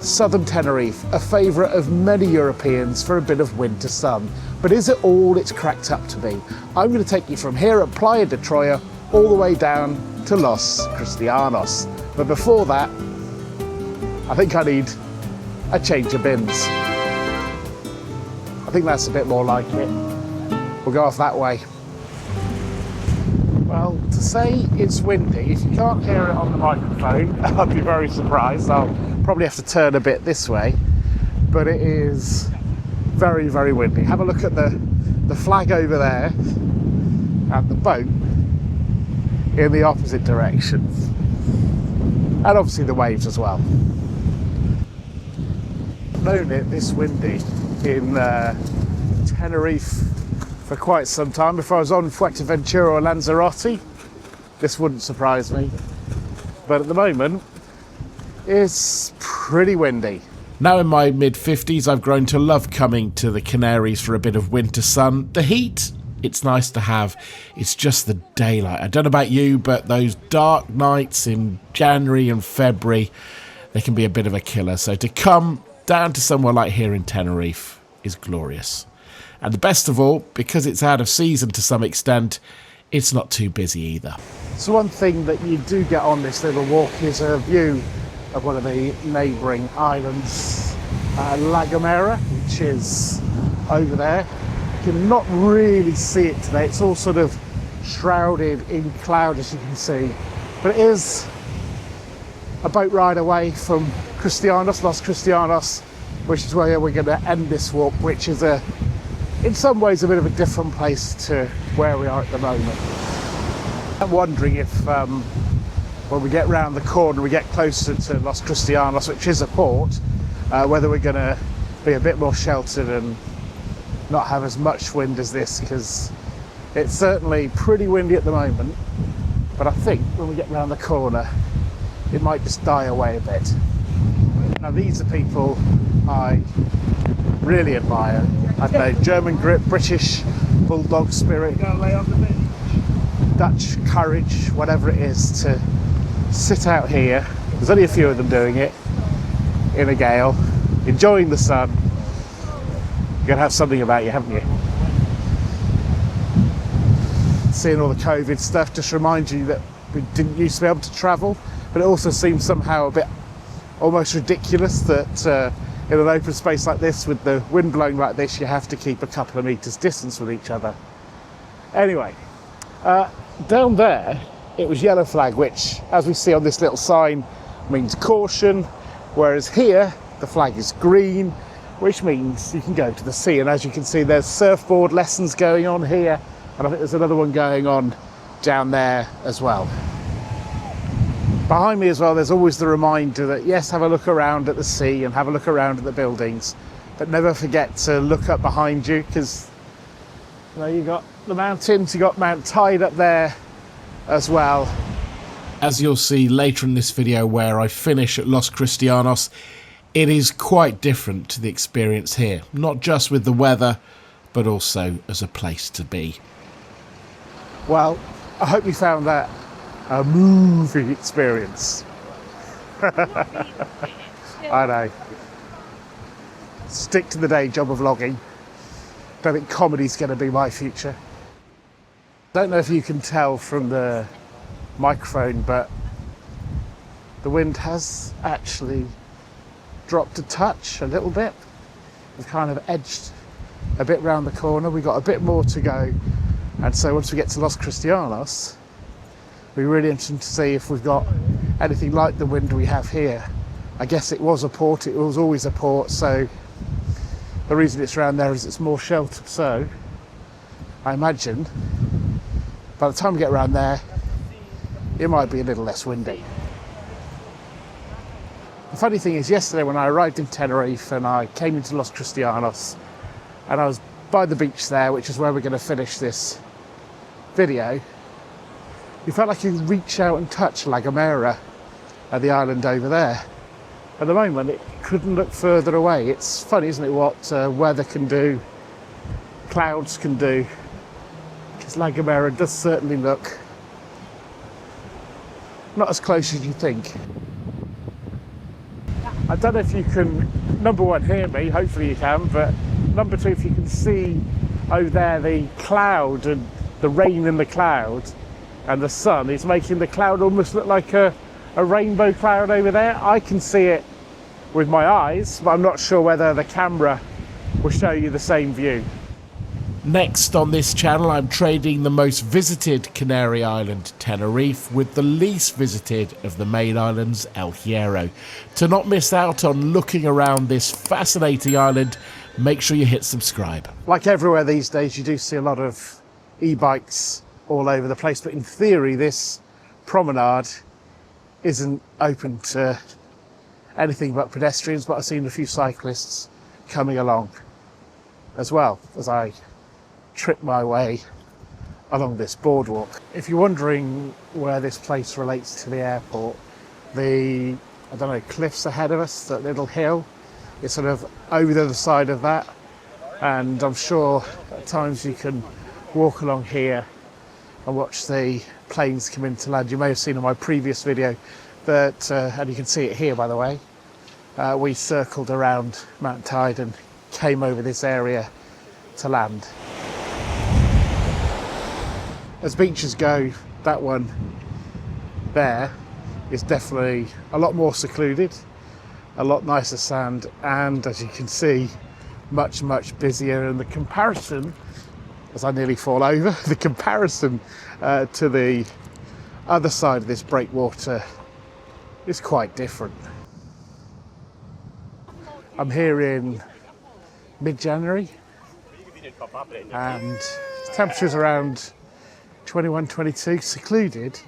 Southern Tenerife, a favourite of many Europeans for a bit of winter sun. But is it all it's cracked up to be? I'm going to take you from here at Playa de Troya all the way down to Los Cristianos. But before that, I think I need a change of bins. I think that's a bit more like it. We'll go off that way. Well, to say it's windy, if you can't hear it on the microphone, I'd be very surprised. I'll probably have to turn a bit this way, but it is very, very windy. Have a look at the flag over there and the boat in the opposite direction. And obviously the waves as well. I've known it this windy in Tenerife for quite some time. If I was on Fuerteventura or Lanzarote, this wouldn't surprise me. But at the moment, it's pretty windy. Now in my mid-50s, I've grown to love coming to the Canaries for a bit of winter sun. The heat, it's nice to have. It's just the daylight. I don't know about you, but those dark nights in January and February, they can be a bit of a killer. So to come down to somewhere like here in Tenerife is glorious. And the best of all, because it's out of season to some extent, it's not too busy either. So one thing that you do get on this little walk is a view of one of the neighbouring islands, La Gomera, which is over there. You cannot really see it today. It's all sort of shrouded in cloud, as you can see. But it is a boat ride away from Cristianos, Los Cristianos, which is where we're going to end this walk, which is in some ways a bit of a different place to where we are at the moment. I'm wondering if when we get round the corner, we get closer to Los Cristianos, which is a port, whether we're going to be a bit more sheltered and not have as much wind as this, because it's certainly pretty windy at the moment. But I think when we get round the corner, it might just die away a bit. Now these are people I really admire. I don't know, German grit, British bulldog spirit, Dutch courage, whatever it is, to sit out here. There's only a few of them doing it in a gale, enjoying the sun. You're gonna have something about you, haven't you? Seeing all the COVID stuff just reminds you that we didn't used to be able to travel, but it also seems somehow a bit almost ridiculous that in an open space like this, with the wind blowing like this, you have to keep a couple of meters distance with each other. Anyway, down there it was yellow flag, which, as we see on this little sign, means caution, whereas here the flag is green, which means you can go to the sea. And as you can see, there's surfboard lessons going on here, and I think there's another one going on down there as well. Behind me as well, there's always the reminder that yes, have a look around at the sea and have a look around at the buildings, but never forget to look up behind you, because you know, you got the mountains, you got Mount Tide up there as well. As you'll see later in this video where I finish at Los Cristianos, it is quite different to the experience here, not just with the weather, but also as a place to be. Well, I hope you found that a movie experience. I know. Stick to the day job of vlogging. Don't think comedy's going to be my future. Don't know if you can tell from the microphone, but the wind has actually dropped a touch, a little bit. We've kind of edged a bit round the corner. We've got a bit more to go. And so once we get to Los Cristianos, we're really interested to see if we've got anything like the wind we have here. I guess it was a port, it was always a port, so the reason it's around there is it's more sheltered. So I imagine by the time we get around there, it might be a little less windy. The funny thing is, yesterday when I arrived in Tenerife and I came into Los Cristianos and I was by the beach there, which is where we're going to finish this video, you felt like you could reach out and touch La Gomera, the island over there. At the moment, it couldn't look further away. It's funny, isn't it, what weather can do, clouds can do, because La Gomera does certainly look not as close as you think. I don't know if you can, number one, hear me, hopefully you can, but number two, if you can see over there the cloud and the rain in the cloud and the sun is making the cloud almost look like a rainbow cloud over there. I can see it with my eyes, but I'm not sure whether the camera will show you the same view. Next on this channel, I'm trading the most visited Canary Island, Tenerife, with the least visited of the main islands, El Hierro. To not miss out on looking around this fascinating island, make sure you hit subscribe. Like everywhere these days, you do see a lot of e-bikes all over the place, but in theory, this promenade isn't open to anything but pedestrians, but I've seen a few cyclists coming along as well as I trip my way along this boardwalk. If you're wondering where this place relates to the airport, I don't know, cliffs ahead of us, that little hill, it's sort of over the other side of that, and I'm sure at times you can walk along here and watch the planes come into land. You may have seen in my previous video that, and you can see it here by the way, we circled around Mount Tide and came over this area to land. As beaches go, that one there is definitely a lot more secluded, a lot nicer sand, and as you can see, much busier. And the comparison, as I nearly fall over, the comparison to the other side of this breakwater is quite different. I'm here in mid-January and temperature's around 21, 22, secluded.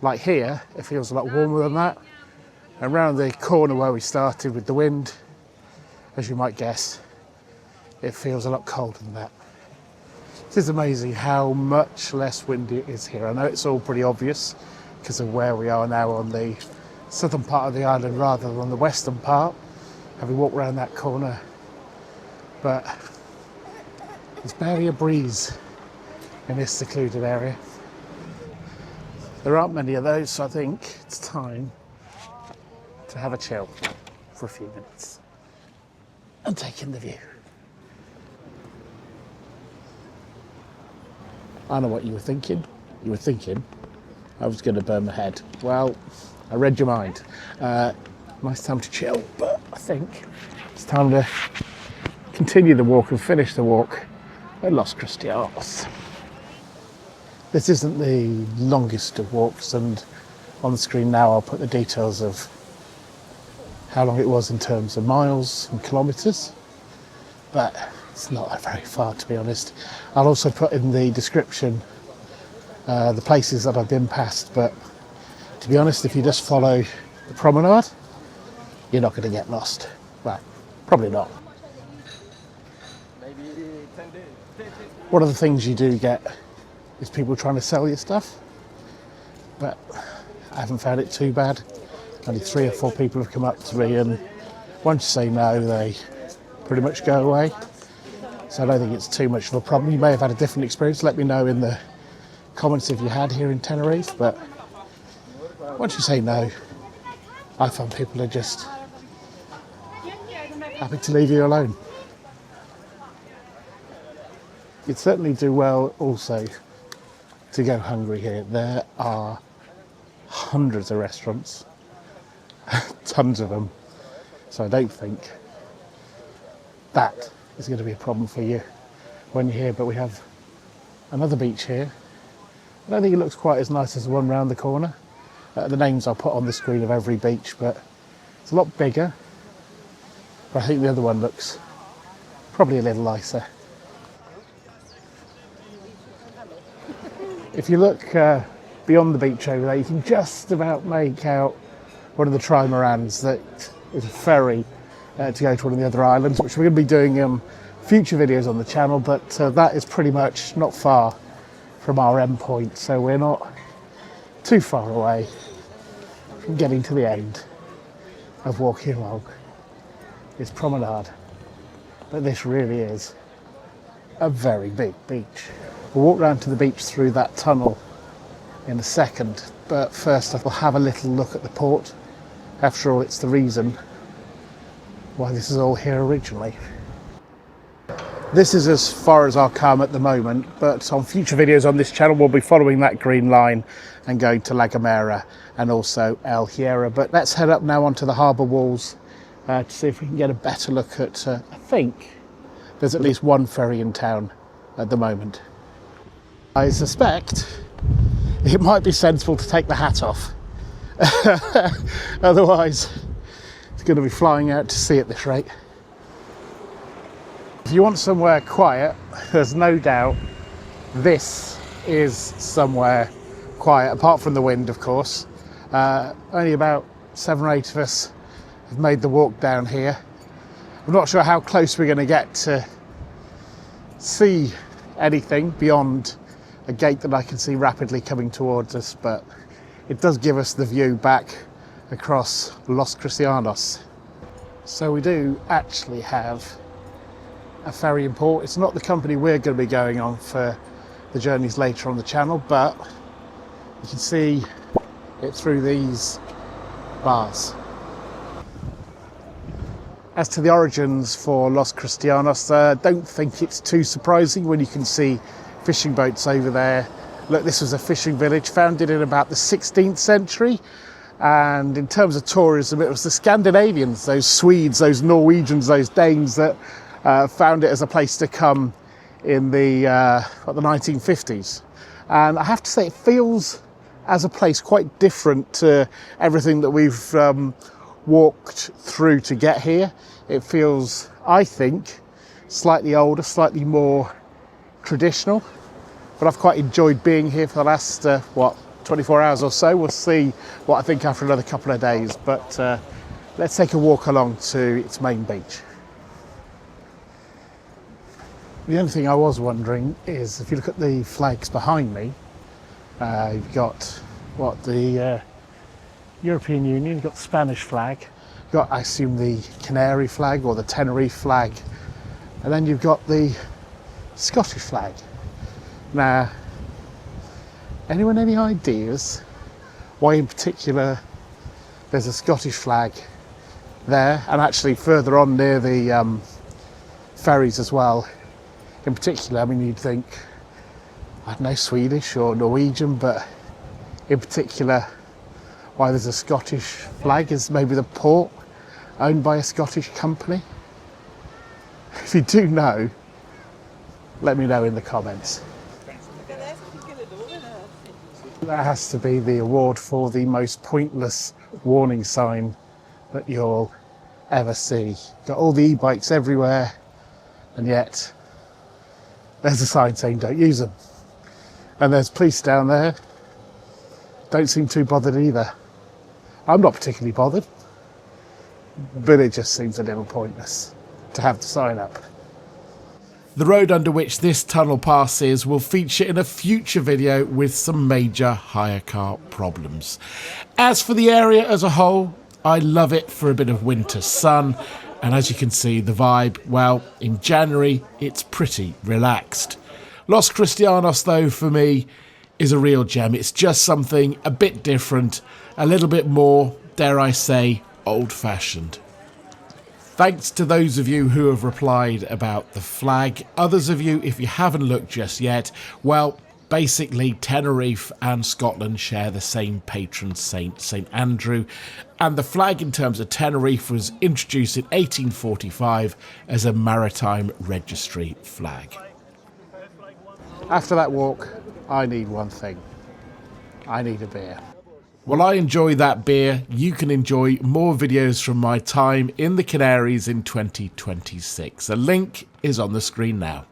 Like here, it feels a lot warmer than that. Around the corner where we started with the wind, as you might guess, it feels a lot colder than that. It is amazing how much less windy it is here. I know it's all pretty obvious because of where we are now on the southern part of the island rather than the western part, having walked around that corner, but there's barely a breeze in this secluded area. There aren't many of those, so I think it's time to have a chill for a few minutes and take in the view. I know what you were thinking. You were thinking I was going to burn my head. Well, I read your mind. Nice time to chill, but I think it's time to continue the walk and finish the walk at Los Cristianos. This isn't the longest of walks, and on the screen now I'll put the details of how long it was in terms of miles and kilometres, but it's not very far, to be honest. I'll also put in the description the places that I've been past, but to be honest, if you just follow the promenade, you're not going to get lost. Well, probably not. One of the things you do get is people trying to sell you stuff, but I haven't found it too bad. Only 3 or 4 people have come up to me, and once you say no, they pretty much go away. So I don't think it's too much of a problem. You may have had a different experience. Let me know in the comments if you had here in Tenerife, but once you say no, I find people are just happy to leave you alone. You'd certainly do well also to go hungry here. There are hundreds of restaurants, tons of them, so I don't think that is going to be a problem for you when you're here. But we have another beach here. I don't think it looks quite as nice as the one round the corner. The names I'll put on the screen of every beach, but it's a lot bigger. But I think the other one looks probably a little nicer. If you look beyond the beach over there, you can just about make out one of the trimarans that is a ferry to go to one of the other islands, which we're going to be doing future videos on the channel, but that is pretty much not far from our end point, so we're not too far away from getting to the end of walking along this promenade. But this really is a very big beach. We'll walk round to the beach through that tunnel in a second, but first I'll have a little look at the port. After all, it's the reason why this is all here originally. This is as far as I'll come at the moment, but on future videos on this channel we'll be following that green line and going to La Gomera and also El Hierro. But let's head up now onto the harbour walls to see if we can get a better look at, I think there's at least one ferry in town at the moment. I suspect it might be sensible to take the hat off. Otherwise it's going to be flying out to sea at this rate. If you want somewhere quiet, there's no doubt this is somewhere quiet, apart from the wind, of course. Only about 7 or 8 of us have made the walk down here. I'm not sure how close we're going to get to see anything beyond a gate that I can see rapidly coming towards us, but it does give us the view back across Los Cristianos. So we do actually have a ferry in port. It's not the company we're going to be going on for the journeys later on the channel, but you can see it through these bars. As to the origins for Los Cristianos, I don't think it's too surprising when you can see fishing boats over there. Look, this was a fishing village founded in about the 16th century, and in terms of tourism it was the Scandinavians, those Swedes, those Norwegians, those Danes that found it as a place to come in the 1950s. And I have to say it feels as a place quite different to everything that we've walked through to get here. It feels, I think, slightly older, slightly more traditional, but I've quite enjoyed being here for the last 24 hours or so. We'll see what I think after another couple of days, but let's take a walk along to its main beach. The only thing I was wondering is, if you look at the flags behind me, you've got the European Union, you've got the Spanish flag, you've got, I assume, the Canary flag or the Tenerife flag, and then you've got the Scottish flag. Now, anyone any ideas why in particular there's a Scottish flag there, and actually further on near the ferries as well? In particular, I mean, you'd think, I don't know, Swedish or Norwegian, but in particular, why there's a Scottish flag is maybe the port owned by a Scottish company. If you do know, let me know in the comments. That has to be the award for the most pointless warning sign that you'll ever see. Got all the e-bikes everywhere, and yet there's a sign saying don't use them. And there's police down there, don't seem too bothered either. I'm not particularly bothered, but it just seems a little pointless to have the sign up. The road under which this tunnel passes will feature in a future video with some major hire car problems. As for the area as a whole, I love it for a bit of winter sun, and as you can see, the vibe, well, in January it's pretty relaxed. Los Cristianos, though, for me is a real gem. It's just something a bit different, a little bit more, dare I say, old-fashioned. Thanks to those of you who have replied about the flag. Others of you, if you haven't looked just yet, well, basically Tenerife and Scotland share the same patron saint, St Andrew, and the flag in terms of Tenerife was introduced in 1845 as a maritime registry flag. After that walk, I need one thing. I need a beer. While I enjoy that beer, you can enjoy more videos from my time in the Canaries in 2026. A link is on the screen now.